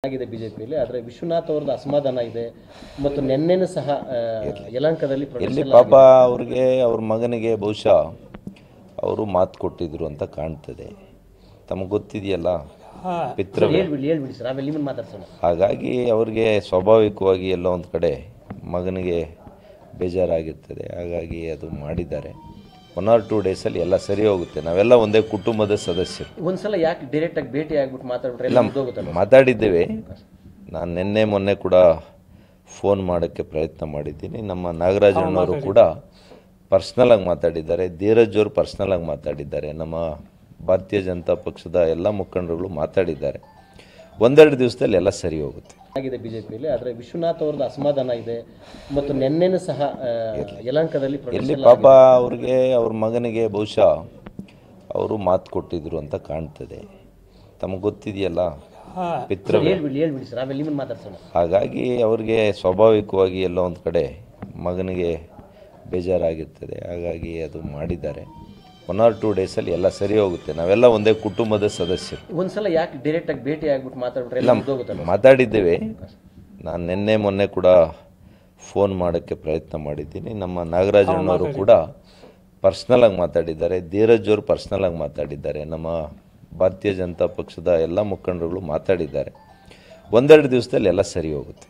ಆಗಿದೆ ಬಿಜೆಪಿಯಲ್ಲಿ. ಆದರೆ ವಿಶ್ವನಾಥ್ ಅವರದ್ದು ಅಸಮಾಧಾನ ಇದೆ ಮತ್ತು ನಿನ್ನೆನೂ ಸಹ ಯಲಹಂಕದಲ್ಲಿ ಇಲ್ಲಿ ಪಾಪ ಅವ್ರಿಗೆ ಅವ್ರ ಮಗನಿಗೆ ಬಹುಶಃ ಅವರು ಮಾತು ಕೊಟ್ಟಿದ್ರು ಅಂತ ಕಾಣ್ತದೆ. ತಮಗೆ ಗೊತ್ತಿದೆಯಲ್ಲ ಪಿತೃ, ಹೇಳ್ಬಿಡಿ ಸರ್, ಆಮೇಲೆ ನಿಮ್ಮನ್ನು ಮಾತಾಡ್ಸೋಣ. ಹಾಗಾಗಿ ಅವ್ರಿಗೆ ಸ್ವಾಭಾವಿಕವಾಗಿ ಎಲ್ಲೋ ಒಂದು ಕಡೆ ಮಗನಿಗೆ ಬೇಜಾರಾಗಿರ್ತದೆ. ಹಾಗಾಗಿ ಅದು ಮಾಡಿದ್ದಾರೆ. 1 or 2 ಡೇಸಲ್ಲಿ ಎಲ್ಲ ಸರಿ ಹೋಗುತ್ತೆ. ನಾವೆಲ್ಲ ಒಂದೇ ಕುಟುಂಬದ ಸದಸ್ಯರು. ಒಂದ್ಸಲ ಯಾಕೆ ಡೈರೆಕ್ಟಾಗಿ ಭೇಟಿ ಆಗ್ಬಿಟ್ಟು ಮಾತಾಡ್ಬಿಟ್ರೆ ಎಲ್ಲ ಮಾತಾಡಿದ್ದೇವೆ. ನಾನು ಮೊನ್ನೆ ಕೂಡ ಫೋನ್ ಮಾಡೋಕ್ಕೆ ಪ್ರಯತ್ನ ಮಾಡಿದ್ದೀನಿ. ನಮ್ಮ ನಾಗರಾಜಣ್ಣವರು ಕೂಡ ಪರ್ಸ್ನಲಾಗಿ ಮಾತಾಡಿದ್ದಾರೆ. ಧೀರಜ್ ಅವರು ಪರ್ಸ್ನಲಾಗಿ ಮಾತಾಡಿದ್ದಾರೆ. ನಮ್ಮ ಭಾರತೀಯ ಜನತಾ ಪಕ್ಷದ ಎಲ್ಲ ಮುಖಂಡರುಗಳು ಮಾತಾಡಿದ್ದಾರೆ. 1-2 ದಿವಸದಲ್ಲಿ ಎಲ್ಲ ಸರಿ ಹೋಗುತ್ತೆ. ಆಗಿದೆ ಬಿಜೆಪಿಯಲ್ಲಿ. ಆದರೆ ವಿಶ್ವನಾಥ್ ಅವರದ್ದು ಅಸಮಾಧಾನ ಇದೆ ಮತ್ತು ನಿನ್ನೆನೂ ಸಹ ಯಲಹಂಕದಲ್ಲಿ ಇಲ್ಲಿ ಪಾಪ ಅವ್ರಿಗೆ ಅವ್ರ ಮಗನಿಗೆ ಬಹುಶಃ ಅವರು ಮಾತು ಕೊಟ್ಟಿದ್ರು ಅಂತ ಕಾಣ್ತದೆ. ತಮಗೆ ಗೊತ್ತಿದೆಯಲ್ಲ ಪಿತೃ, ಹೇಳ್ಬಿಡಿ ಸರ್, ಆಮೇಲೆ ನಿಮ್ಮನ್ನು ಮಾತಾಡ್ಸೋಣ. ಹಾಗಾಗಿ ಅವ್ರಿಗೆ ಸ್ವಾಭಾವಿಕವಾಗಿ ಎಲ್ಲೋ ಒಂದು ಕಡೆ ಮಗನಿಗೆ ಬೇಜಾರಾಗಿರ್ತದೆ. ಹಾಗಾಗಿ ಅದು ಮಾಡಿದ್ದಾರೆ. 1 or 2 ಡೇಸಲ್ಲಿ ಎಲ್ಲ ಸರಿ ಹೋಗುತ್ತೆ. ನಾವೆಲ್ಲ ಒಂದೇ ಕುಟುಂಬದ ಸದಸ್ಯರು. ಒಂದ್ಸಲ ಯಾಕೆ ಡೈರೆಕ್ಟಾಗಿ ಭೇಟಿ ಆಗ್ಬಿಟ್ಟು ಮಾತಾಡ್ಬಿಟ್ರೆ ಎಲ್ಲ ಮಾತಾಡಿದ್ದೇವೆ. ನಾನು ಮೊನ್ನೆ ಕೂಡ ಫೋನ್ ಮಾಡೋಕ್ಕೆ ಪ್ರಯತ್ನ ಮಾಡಿದ್ದೀನಿ. ನಮ್ಮ ನಾಗರಾಜಣ್ಣವರು ಕೂಡ ಪರ್ಸ್ನಲಾಗಿ ಮಾತಾಡಿದ್ದಾರೆ. ಧೀರಜ್ ಅವರು ಪರ್ಸ್ನಲಾಗಿ ಮಾತಾಡಿದ್ದಾರೆ. ನಮ್ಮ ಭಾರತೀಯ ಜನತಾ ಪಕ್ಷದ ಎಲ್ಲ ಮುಖಂಡರುಗಳು ಮಾತಾಡಿದ್ದಾರೆ. 1-2 ದಿವಸದಲ್ಲಿ ಎಲ್ಲ ಸರಿ ಹೋಗುತ್ತೆ.